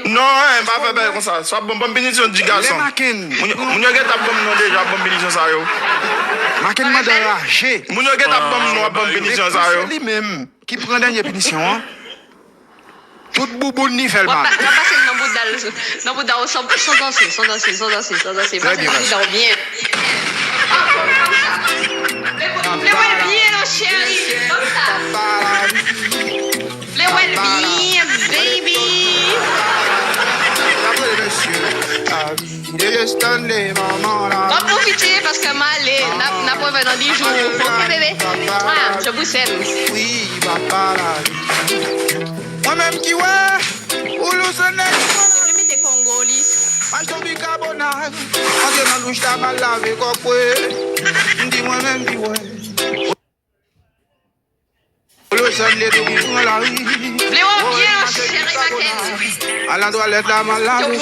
Non, pas faire comme ça. Soit bonne bénédiction du garçon. Mon yo get bon non déjà bonne bénédiction ça yo. Maken m'a enragé. Mon yo get bonne bénédiction ça yo. C'est lui-même qui prend dernière bénédiction. Tout boubou ni fait mal. On va passer dans bout d'al sans danser. Pas bien. Les well bien, chérie. Comme ça. Les well bien, baby. On va profiter parce que Malé n'a pas vu dans 10 jours. Ok, bébé? Ah, je vous aime. Oui, papa. Moi-même qui ouais, ou le sonnet. Je vais mettre Congolis. Mange ton bicarbonate. On dit dans douche ta mal lavé quoi. Dis moi-même qui ouais. Le sonnet de vous dans la rue. Les well bien, chérie Maken. À l'endroit de la mal lavé.